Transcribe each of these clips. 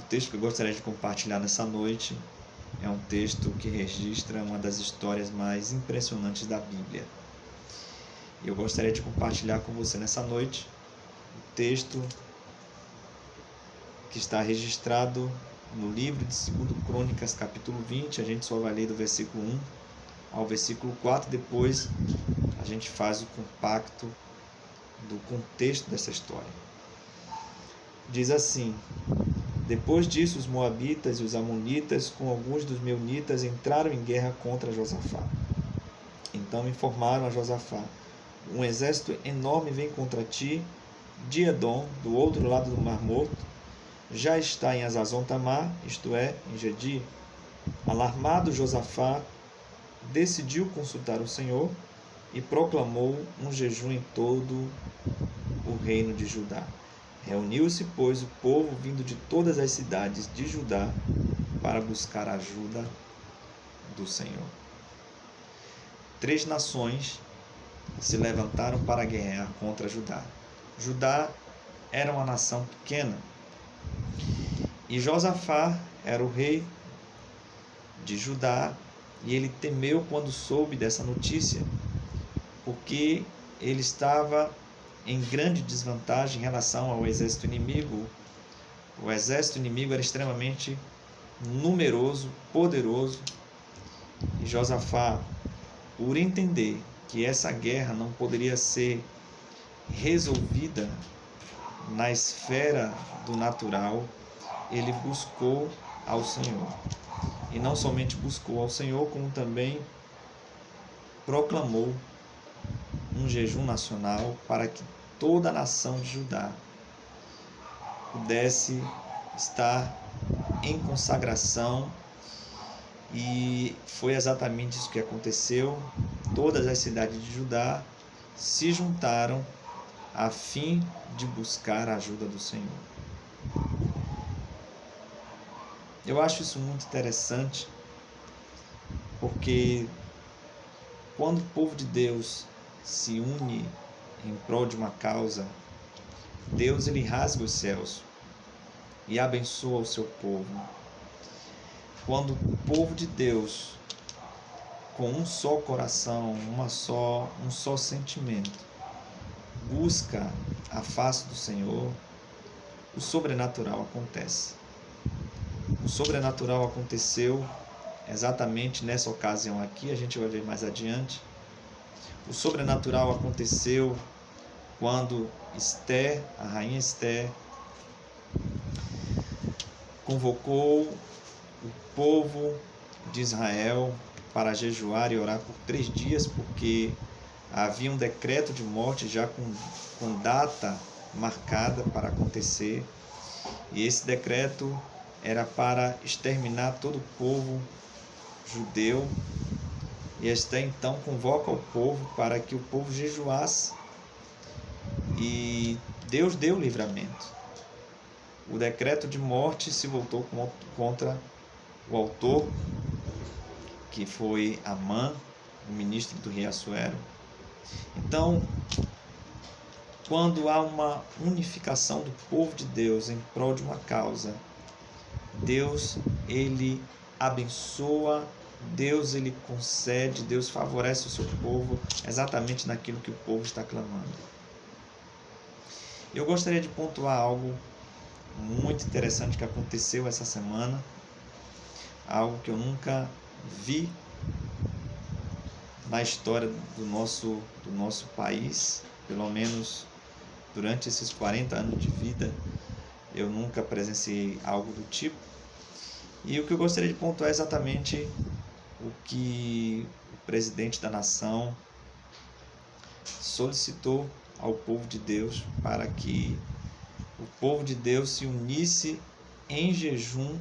texto que eu gostaria de compartilhar nessa noite é um texto que registra uma das histórias mais impressionantes da Bíblia. Eu gostaria de compartilhar com você nessa noite o texto que está registrado no livro de 2 Crônicas, capítulo 20. A gente só vai ler do versículo 1 ao versículo 4. Depois a gente faz o compacto do contexto dessa história. Diz assim: depois disso, os moabitas e os amonitas, com alguns dos meunitas, entraram em guerra contra Josafá. Então informaram a Josafá: um exército enorme vem contra ti de Edom, do outro lado do Mar Morto. Já está em Hazazon-Tamar, isto é, em Gedi. Alarmado, Josafá decidiu consultar o Senhor e proclamou um jejum em todo o reino de Judá. Reuniu-se, pois, o povo vindo de todas as cidades de Judá para buscar a ajuda do Senhor. 3 nações se levantaram para guerrear contra Judá. Judá era uma nação pequena e Josafá era o rei de Judá, e ele temeu quando soube dessa notícia, porque ele estava em grande desvantagem em relação ao exército inimigo. O exército inimigo era extremamente numeroso, poderoso, e Josafá, por entender que essa guerra não poderia ser resolvida na esfera do natural, ele buscou ao Senhor. E não somente buscou ao Senhor, como também proclamou um jejum nacional para que toda a nação de Judá pudesse estar em consagração. E foi exatamente isso que aconteceu. Todas as cidades de Judá se juntaram a fim de buscar a ajuda do Senhor. Eu acho isso muito interessante, porque quando o povo de Deus se une em prol de uma causa, Deus ele rasga os céus e abençoa o seu povo. Quando o povo de Deus, com um só coração, um só sentimento, busca a face do Senhor, o sobrenatural acontece. O sobrenatural aconteceu exatamente nessa ocasião aqui, a gente vai ver mais adiante. O sobrenatural aconteceu quando Esther, a rainha Esther, convocou o povo de Israel para jejuar e orar por 3 dias, porque havia um decreto de morte já com data marcada para acontecer, e esse decreto era para exterminar todo o povo judeu. E Esther então convoca o povo para que o povo jejuasse, e Deus deu livramento. O decreto de morte se voltou contra o autor, que foi Amã, o ministro do rei Assuero. Então, quando há uma unificação do povo de Deus em prol de uma causa, Deus ele abençoa, Deus ele concede, Deus favorece o seu povo exatamente naquilo que o povo está clamando. Eu gostaria de pontuar algo muito interessante que aconteceu essa semana, algo que eu nunca vi na história do nosso país, pelo menos durante esses 40 anos de vida, eu nunca presenciei algo do tipo. E o que eu gostaria de pontuar é exatamente o que o presidente da nação solicitou ao povo de Deus, para que o povo de Deus se unisse em jejum.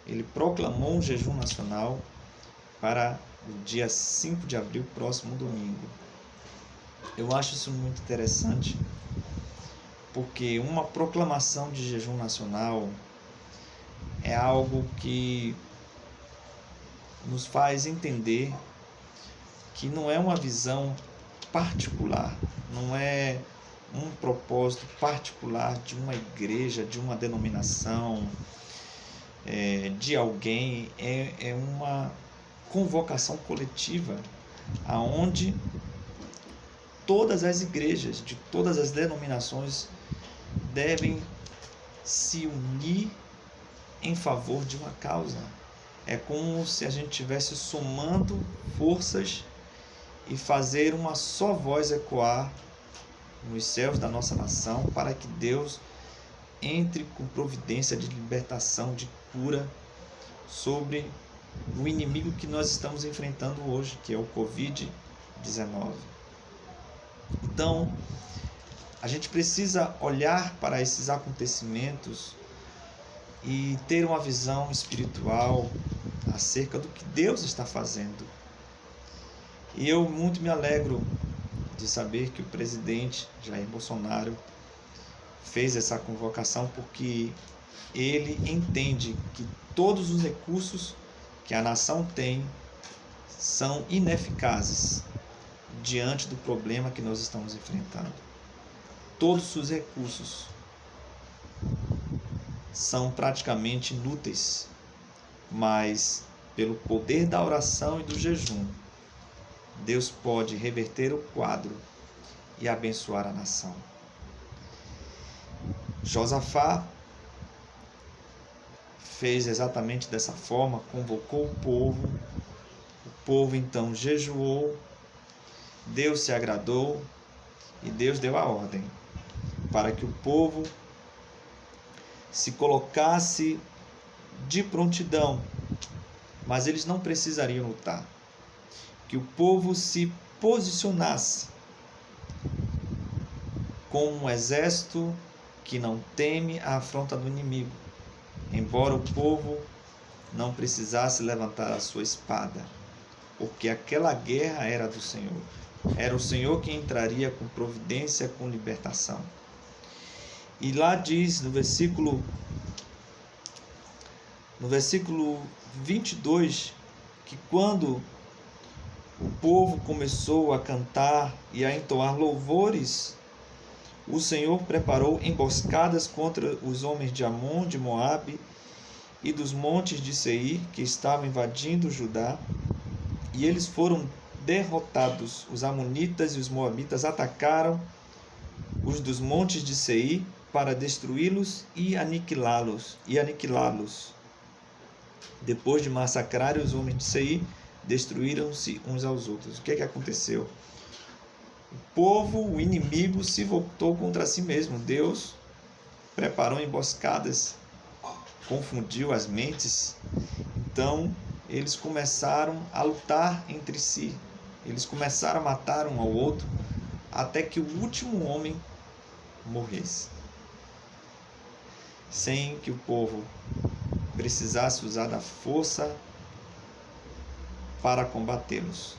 Ele proclamou um jejum nacional para o dia 5 de abril, próximo domingo. Eu acho isso muito interessante, porque uma proclamação de jejum nacional é algo que nos faz entender que não é uma visão particular, não é um propósito particular de uma igreja, de uma denominação, de alguém, é uma convocação coletiva, aonde todas as igrejas de todas as denominações devem se unir em favor de uma causa. É como se a gente estivesse somando forças e fazer uma só voz ecoar nos céus da nossa nação, para que Deus entre com providência de libertação, de cura sobre o inimigo que nós estamos enfrentando hoje, que é o Covid-19. Então, a gente precisa olhar para esses acontecimentos e ter uma visão espiritual acerca do que Deus está fazendo. E eu muito me alegro de saber que o presidente Jair Bolsonaro fez essa convocação, porque ele entende que todos os recursos que a nação tem são ineficazes diante do problema que nós estamos enfrentando. Todos os recursos são praticamente inúteis, mas pelo poder da oração e do jejum, Deus pode reverter o quadro e abençoar a nação. Josafá fez exatamente dessa forma, convocou o povo então jejuou, Deus se agradou e Deus deu a ordem para que o povo se colocasse de prontidão, mas eles não precisariam lutar. Que o povo se posicionasse como um exército que não teme a afronta do inimigo, embora o povo não precisasse levantar a sua espada, porque aquela guerra era do Senhor. Era o Senhor que entraria com providência, com libertação. E lá diz no versículo 22, que quando o povo começou a cantar e a entoar louvores, o Senhor preparou emboscadas contra os homens de Amon, de Moabe e dos montes de Seir, que estavam invadindo Judá, e eles foram derrotados. Os amonitas e os moabitas atacaram os dos montes de Seir para destruí-los e aniquilá-los. Depois de massacrar os homens de Seir, destruíram-se uns aos outros. O que aconteceu? O povo, o inimigo, se voltou contra si mesmo. Deus preparou emboscadas, confundiu as mentes. Então, eles começaram a lutar entre si. Eles começaram a matar um ao outro, até que o último homem morresse, sem que o povo precisasse usar da força para combatê-los.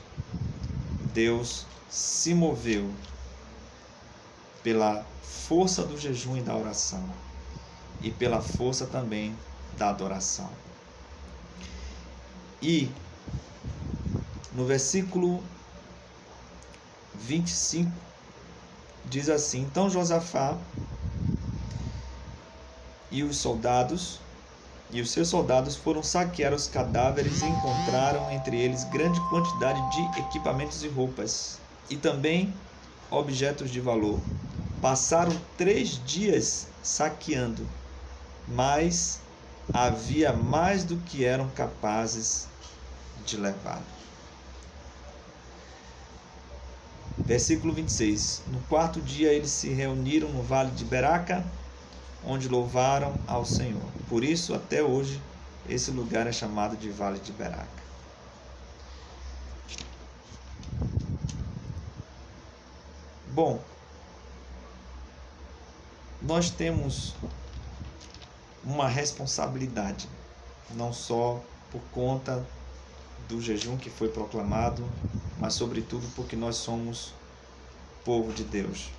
Deus se moveu pela força do jejum e da oração, e pela força também da adoração. E no versículo 25 diz assim: então Josafá e os seus soldados foram saquear os cadáveres e encontraram entre eles grande quantidade de equipamentos e roupas, e também objetos de valor. Passaram 3 dias saqueando, mas havia mais do que eram capazes de levar. Versículo 26. No 4º dia eles se reuniram no vale de Beraca, onde louvaram ao Senhor. Por isso, até hoje, esse lugar é chamado de Vale de Beraca. Bom, nós temos uma responsabilidade, não só por conta do jejum que foi proclamado, mas sobretudo porque nós somos povo de Deus.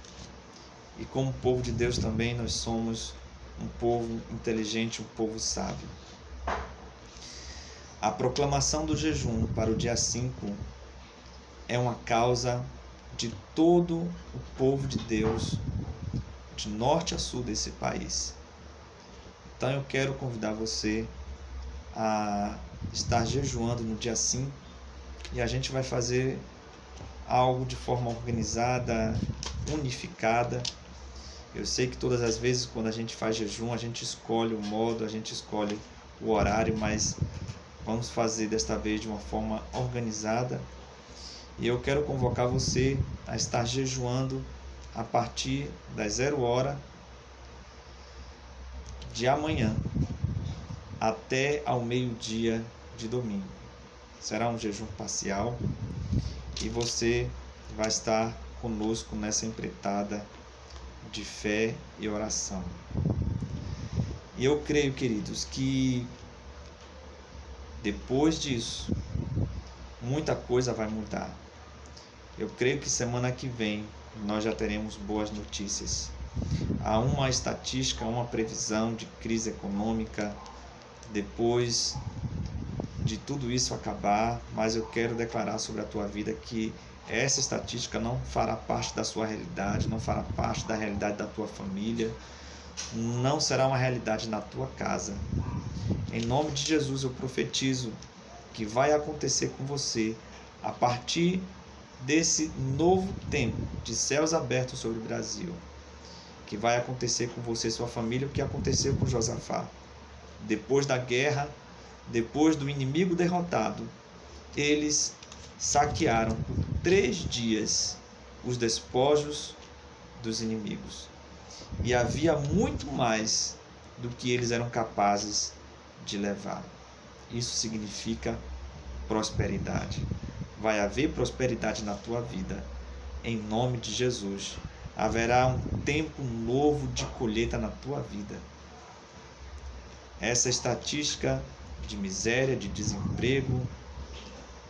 E como povo de Deus também nós somos um povo inteligente, um povo sábio. A proclamação do jejum para o dia 5 é uma causa de todo o povo de Deus, de norte a sul desse país. Então eu quero convidar você a estar jejuando no dia 5 e a gente vai fazer algo de forma organizada, unificada. Eu sei que todas as vezes quando a gente faz jejum, a gente escolhe o modo, a gente escolhe o horário, mas vamos fazer desta vez de uma forma organizada. E eu quero convocar você a estar jejuando a partir das 0h de amanhã até ao meio-dia de domingo. Será um jejum parcial e você vai estar conosco nessa empreitada de fé e oração. E eu creio, queridos, que depois disso, muita coisa vai mudar. Eu creio que semana que vem nós já teremos boas notícias. Há uma estatística, uma previsão de crise econômica depois de tudo isso acabar, mas eu quero declarar sobre a tua vida que essa estatística não fará parte da sua realidade, não fará parte da realidade da tua família, não será uma realidade na tua casa. Em nome de Jesus eu profetizo que vai acontecer com você a partir desse novo tempo de céus abertos sobre o Brasil, que vai acontecer com você e sua família o que aconteceu com Josafá. Depois da guerra, depois do inimigo derrotado, eles saquearam por 3 dias os despojos dos inimigos. E havia muito mais do que eles eram capazes de levar. Isso significa prosperidade. Vai haver prosperidade na tua vida, em nome de Jesus. Haverá um tempo novo de colheita na tua vida. Essa estatística de miséria, de desemprego,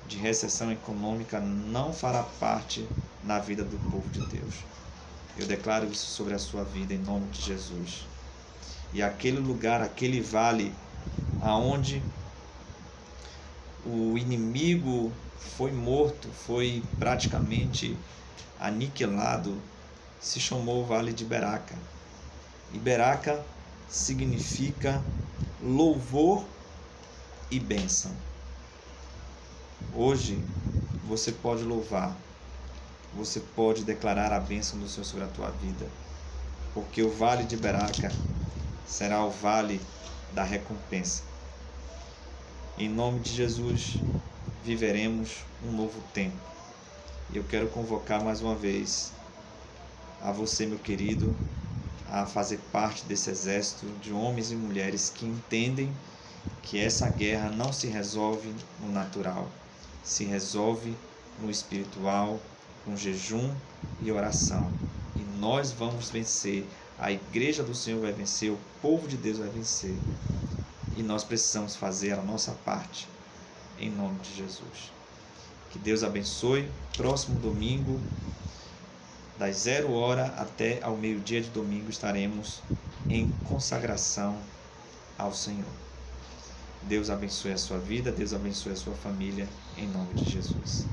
de recessão econômica não fará parte na vida do povo de Deus. Eu declaro isso sobre a sua vida em nome de Jesus. E aquele lugar, aquele vale aonde o inimigo foi morto, foi praticamente aniquilado, se chamou Vale de Beraca. E Beraca significa louvor e bênção. Hoje você pode louvar, você pode declarar a bênção do Senhor sobre a tua vida, porque o Vale de Beraca será o vale da recompensa. Em nome de Jesus, viveremos um novo tempo. E eu quero convocar mais uma vez a você, meu querido, a fazer parte desse exército de homens e mulheres que entendem que essa guerra não se resolve no natural, se resolve no espiritual, com jejum e oração. E nós vamos vencer, a igreja do Senhor vai vencer, o povo de Deus vai vencer. E nós precisamos fazer a nossa parte, em nome de Jesus. Que Deus abençoe. Próximo domingo, das 0h até ao meio-dia de domingo, estaremos em consagração ao Senhor. Deus abençoe a sua vida, Deus abençoe a sua família, em nome de Jesus.